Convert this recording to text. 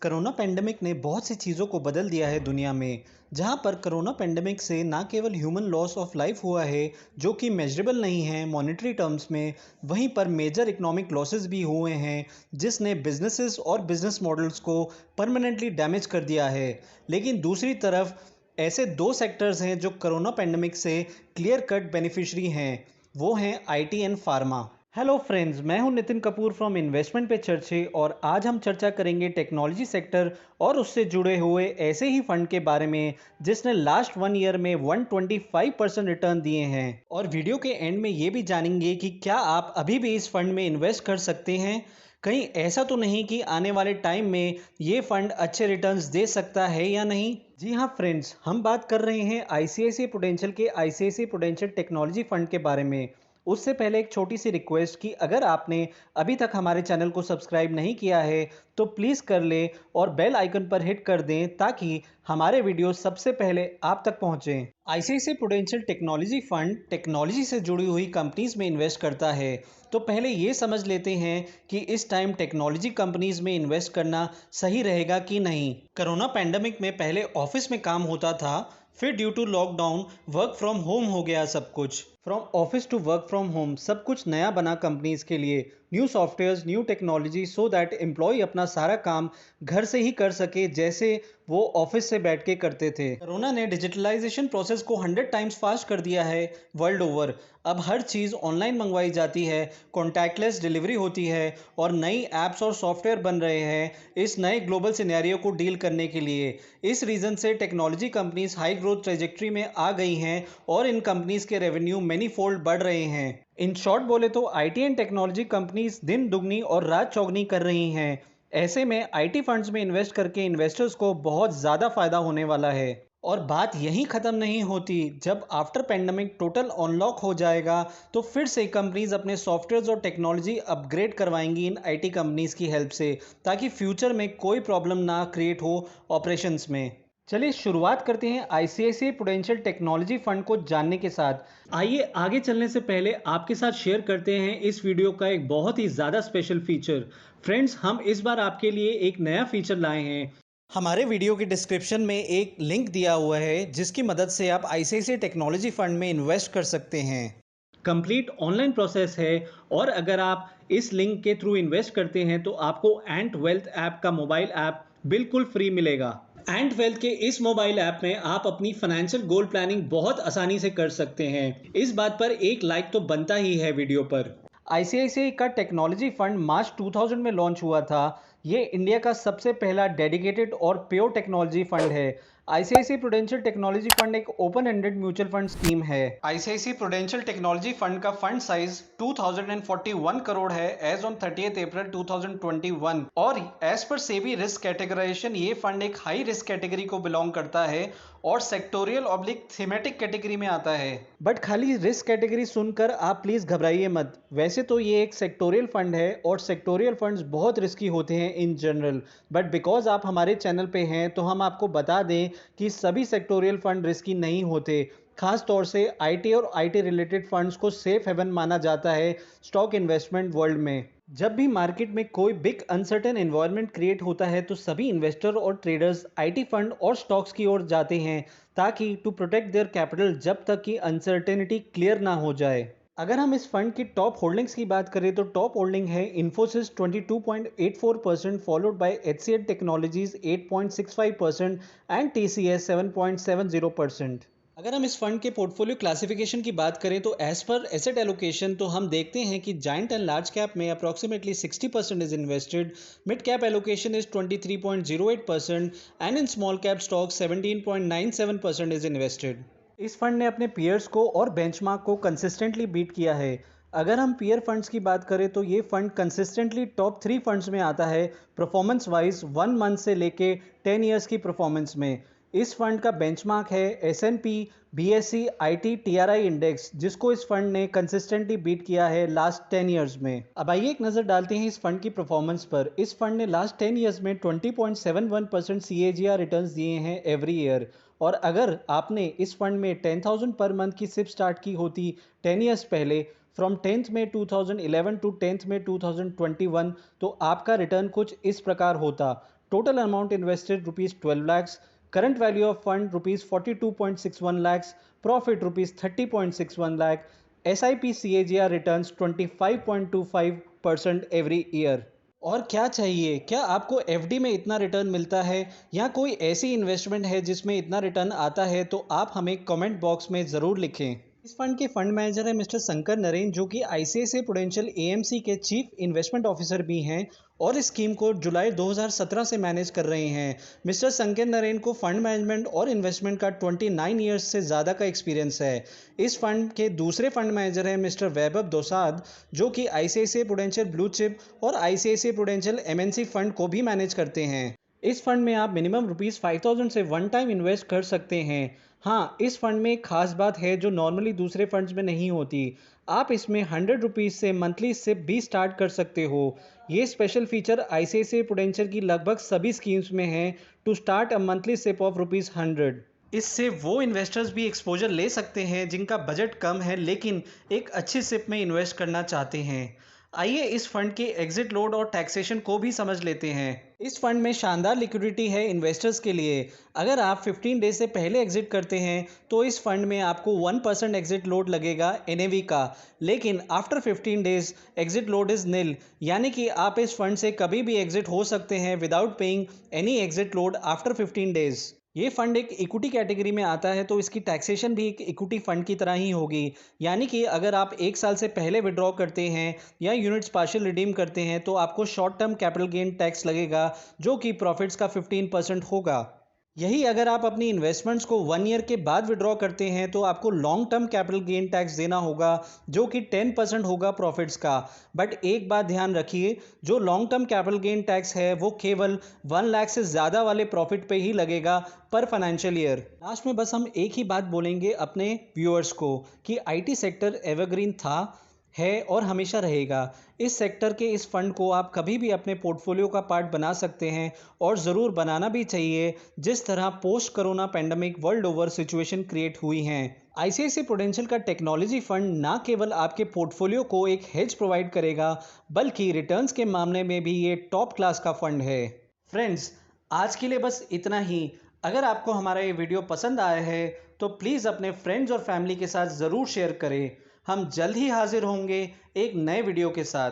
Corona pandemic ने बहुत सी चीज़ों को बदल दिया है दुनिया में। जहां पर कोरोना पेंडेमिक से ना केवल ह्यूमन लॉस ऑफ लाइफ हुआ है जो कि मेजरेबल नहीं है मॉनेटरी टर्म्स में, वहीं पर मेजर इकोनॉमिक लॉसेस भी हुए हैं जिसने बिजनेसेस और बिजनेस मॉडल्स को परमानेंटली डैमेज कर दिया है। लेकिन दूसरी तरफ ऐसे दो सेक्टर्स हैं जो कोरोना पेंडेमिक से क्लियर कट बेनिफिशरी हैं, वो हैं IT and pharma. Hello friends, मैं हूं नितिन कपूर फ्रॉम इन्वेस्टमेंट पे चर्चे और आज हम चर्चा करेंगे टेक्नोलॉजी सेक्टर और उससे जुड़े हुए ऐसे ही फंड के बारे में जिसने लास्ट 1 ईयर में 125% रिटर्न दिए हैं। और वीडियो के एंड में ये भी जानेंगे कि क्या आप अभी भी इस फंड में इन्वेस्ट कर सकते हैं। कहीं ऐसा तो नहीं कि आने वाले टाइम में ये फंड अच्छे रिटर्न्स दे सकता है या नहीं। जी हाँ फ्रेंड्स, हम बात कर रहे हैं आईसीआईसीआई प्रूडेंशियल के आईसीआईसीआई प्रूडेंशियल टेक्नोलॉजी फंड के बारे में। उससे पहले एक छोटी सी रिक्वेस्ट कि अगर आपने अभी तक हमारे चैनल को सब्सक्राइब नहीं किया है तो प्लीज़ कर ले और बेल आइकन पर हिट कर दें ताकि हमारे वीडियो सबसे पहले आप तक पहुंचें। ICICI prudential technology fund technology से जुड़ी हुई कंपनीज में इन्वेस्ट करता है। तो पहले ये समझ लेते हैं कि इस टाइम टेक्नोलॉजी कंपनीज में इन्वेस्ट करना सही रहेगा कि नहीं। कोरोना पैंडेमिक में पहले ऑफिस में काम होता था, फिर due to lockdown work from home हो गया। सब कुछ from office to work from home, सब कुछ नया बना कंपनीज के लिए। New softwares, new technology, so that employ अपना सारा काम घर से ही कर सके जैसे वो ऑफिस से बैठ के करते थे। कोरोना ने डिजिटलाइजेशन प्रोसेस को 100 टाइम्स फास्ट कर दिया है वर्ल्ड ओवर। अब हर चीज़ ऑनलाइन मंगवाई जाती है, कॉन्टैक्टलेस डिलीवरी होती है और नई ऐप्स और सॉफ्टवेयर बन रहे हैं इस नए ग्लोबल सिनेरियो को डील करने के लिए। इस रीज़न से technology companies high growth trajectory में आ गई हैं और इन कंपनीज के रेवेन्यू मैनी फोल्ड बढ़ रहे हैं। इन शॉर्ट बोले तो आईटी एंड टेक्नोलॉजी कंपनीज दिन दुगनी और रात चौगनी कर रही हैं। ऐसे में आईटी फंड्स में इन्वेस्ट करके इन्वेस्टर्स को बहुत ज़्यादा फायदा होने वाला है। और बात यहीं ख़त्म नहीं होती। जब आफ्टर पेंडेमिक टोटल अनलॉक हो जाएगा तो फिर से कंपनीज अपने सॉफ्टवेयर्स और टेक्नोलॉजी अपग्रेड करवाएंगी इन आईटी कंपनीज की हेल्प से, ताकि फ्यूचर में कोई प्रॉब्लम ना क्रिएट हो ऑपरेशंस में। चलिए शुरुआत करते हैं आईसीआईसीआई प्रूडेंशियल टेक्नोलॉजी फंड को जानने के साथ। आइए आगे चलने से पहले आपके साथ शेयर करते हैं इस वीडियो का एक बहुत ही ज़्यादा स्पेशल फीचर। फ्रेंड्स, हम इस बार आपके लिए एक नया फीचर लाए हैं। हमारे वीडियो की डिस्क्रिप्शन में एक लिंक दिया हुआ है जिसकी मदद से आप आईसीआईसीआई टेक्नोलॉजी फंड में इन्वेस्ट कर सकते हैं। कंप्लीट ऑनलाइन प्रोसेस है और अगर आप इस लिंक के थ्रू इन्वेस्ट करते हैं तो आपको एंट वेल्थ ऐप का मोबाइल ऐप बिल्कुल फ्री मिलेगा। एंट वेल्थ के इस मोबाइल ऐप में आप अपनी फाइनेंशियल गोल प्लानिंग बहुत आसानी से कर सकते हैं। इस बात पर एक लाइक तो बनता ही है वीडियो पर। आईसीआईसीआई का टेक्नोलॉजी फंड मार्च 2000 में लॉन्च हुआ था। ये इंडिया का सबसे पहला डेडिकेटेड और प्योर टेक्नोलॉजी फंड है। आईसीआईसीआई प्रूडेंशियल टेक्नोलॉजी फंड एक open ended mutual fund scheme है। आईसीआईसीआई प्रूडेंशियल टेक्नोलॉजी फंड का फंड साइज 2041 करोड़ है एज ऑन 30 अप्रैल 2021 और एज पर सेबी रिस्क कैटेगराइजेशन ये फंड एक हाई रिस्क कैटेगरी को बिलोंग करता है और सेक्टोरियल ऑब्लिक थीमेटिक कैटेगरी में आता है। बट खाली रिस्क कैटेगरी सुनकर आप प्लीज घबराइए मत। वैसे तो ये एक सेक्टोरियल फंड है और सेक्टोरियल फंड्स बहुत रिस्की होते हैं इन जनरल, बट बिकॉज आप हमारे चैनल पे हैं तो हम आपको बता दें कि सभी सेक्टोरियल फंड रिस्की नहीं होते। खास तौर से आईटी और आईटी रिलेटेड फंड्स को सेफ हेवन माना जाता है स्टॉक इन्वेस्टमेंट वर्ल्ड में। जब भी मार्केट में कोई बिग अनसर्टेन एनवायरनमेंट क्रिएट होता है तो सभी इन्वेस्टर और ट्रेडर्स आईटी फंड और स्टॉक्स की ओर जाते हैं ताकि टू प्रोटेक्ट देयर कैपिटल जब तक कि अनसर्टेनिटी क्लियर ना हो जाए। अगर हम इस फंड की टॉप होल्डिंग्स की बात करें तो टॉप होल्डिंग है Infosys 22.84%, followed by HCL technologies 8.65% and TCS 7.70%। अगर हम इस फंड के पोर्टफोलियो क्लासिफिकेशन की बात करें तो एज पर एसेट एलोकेशन तो हम देखते हैं कि जाइंट एंड लार्ज कैप में approximately 60% is invested, mid cap allocation is 23.08% and in small cap stock 17.97% is invested. इस फंड ने अपने पीयर्स को और बेंचमार्क को कंसिस्टेंटली बीट किया है। अगर हम पीयर फंड्स की बात करें तो ये फंड कंसिस्टेंटली टॉप 3 फंड्स में आता है परफॉर्मेंस वाइज 1 मंथ से लेके 10 ईयर्स की परफॉर्मेंस में। इस फंड का बेंचमार्क है एस&पी बीएसई आईटी टीआरआई इंडेक्स, जिसको इस फंड ने कंसिस्टेंटली बीट किया है लास्ट 10 ईयर्स में। अब आइए एक नज़र डालते हैं इस फंड की परफॉर्मेंस पर। इस फंड ने लास्ट 10 ईयर्स में 20.71% सीएजीआर रिटर्न्स दिए हैं एवरी ईयर। और अगर आपने इस फंड में 10,000 पर मंथ की सिप स्टार्ट की होती 10 ईयर्स पहले, फ्रॉम 10th में 2011 टू 10th में 2021, तो आपका रिटर्न कुछ इस प्रकार होता total amount invested ₹12 lakhs, current value of fund ₹42.61 lakhs, profit ₹30.61 lakh, SIP CAGR returns 25.25% every year. और क्या चाहिए? क्या आपको एफडी में इतना रिटर्न मिलता है या कोई ऐसी इन्वेस्टमेंट है जिसमें इतना रिटर्न आता है? तो आप हमें कमेंट बॉक्स में ज़रूर लिखें। इस फंड के फंड मैनेजर है मिस्टर शंकर नरेन, जो कि आईसीआईसीआई प्रूडेंशियल एएमसी के चीफ इन्वेस्टमेंट ऑफिसर भी हैं और इस स्कीम को जुलाई 2017 से मैनेज कर रहे हैं। मिस्टर शंकर नरेन को फंड मैनेजमेंट और इन्वेस्टमेंट का 29 ईयर्स से ज़्यादा का एक्सपीरियंस है। इस फंड के दूसरे फंड मैनेजर हैं मिस्टर वैभव दोसाद, जो कि आईसीआईसीआई प्रूडेंशियल ब्लू चिप और आईसीआईसीआई प्रूडेंशियल एमएनसी फंड को भी मैनेज करते हैं। इस फंड में आप मिनिमम ₹5000 से वन टाइम इन्वेस्ट कर सकते हैं। हाँ, इस फंड में एक खास बात है जो नॉर्मली दूसरे फंड्स में नहीं होती। आप इसमें ₹100 से मंथली सिप भी स्टार्ट कर सकते हो। ये स्पेशल फीचर आईसीआईसीआई प्रूडेंशियल की लगभग सभी स्कीम्स में है। To start a monthly SIP of ₹100। इससे वो इन्वेस्टर्स भी एक्सपोजर ले सकते हैं जिनका बजट कम है लेकिन एक अच्छी सिप में इन्वेस्ट करना चाहते हैं। आइए इस फंड के एग्जिट लोड और टैक्सेशन को भी समझ लेते हैं। इस फंड में शानदार लिक्विडिटी है इन्वेस्टर्स के लिए। अगर आप 15 डेज से पहले एग्जिट करते हैं तो इस फंड में आपको 1% एग्जिट लोड लगेगा एनएवी का, लेकिन after 15 days exit load is निल, यानी कि आप इस फंड से कभी भी एग्जिट हो सकते हैं without paying any exit load after 15 days. ये फंड एक इक्विटी कैटेगरी में आता है तो इसकी टैक्सेशन भी एक इक्विटी फंड की तरह ही होगी, यानी कि अगर आप 1 साल से पहले विड्रॉ करते हैं या यूनिट्स पार्शियल रिडीम करते हैं तो आपको short term capital gain tax लगेगा जो कि प्रॉफिट्स का 15% होगा। यही अगर आप अपनी इन्वेस्टमेंट्स को 1 ईयर के बाद विड्रॉ करते हैं तो आपको long term capital gain tax देना होगा जो कि 10% होगा प्रॉफिट्स का। बट एक बात ध्यान रखिए, जो long term capital gain tax है वो केवल 1 लाख से ज़्यादा वाले प्रॉफिट पे ही लगेगा पर फाइनेंशियल ईयर। लास्ट में बस हम एक ही बात बोलेंगे अपने व्यूअर्स को कि आईटी सेक्टर एवरग्रीन था, है और हमेशा रहेगा। इस सेक्टर के इस फंड को आप कभी भी अपने पोर्टफोलियो का पार्ट बना सकते हैं और ज़रूर बनाना भी चाहिए, जिस तरह post corona pandemic world over situation create हुई हैं। आईसीआईसीआई प्रूडेंशियल का टेक्नोलॉजी फंड ना केवल आपके पोर्टफोलियो को एक हेज प्रोवाइड करेगा बल्कि रिटर्न्स के मामले में भी ये टॉप क्लास का फंड है। फ्रेंड्स, आज के लिए बस इतना ही। अगर आपको हमारा ये वीडियो पसंद आया है तो प्लीज़ अपने फ्रेंड्स और फैमिली के साथ ज़रूर शेयर करें। हम जल्द ही हाजिर होंगे एक नए वीडियो के साथ।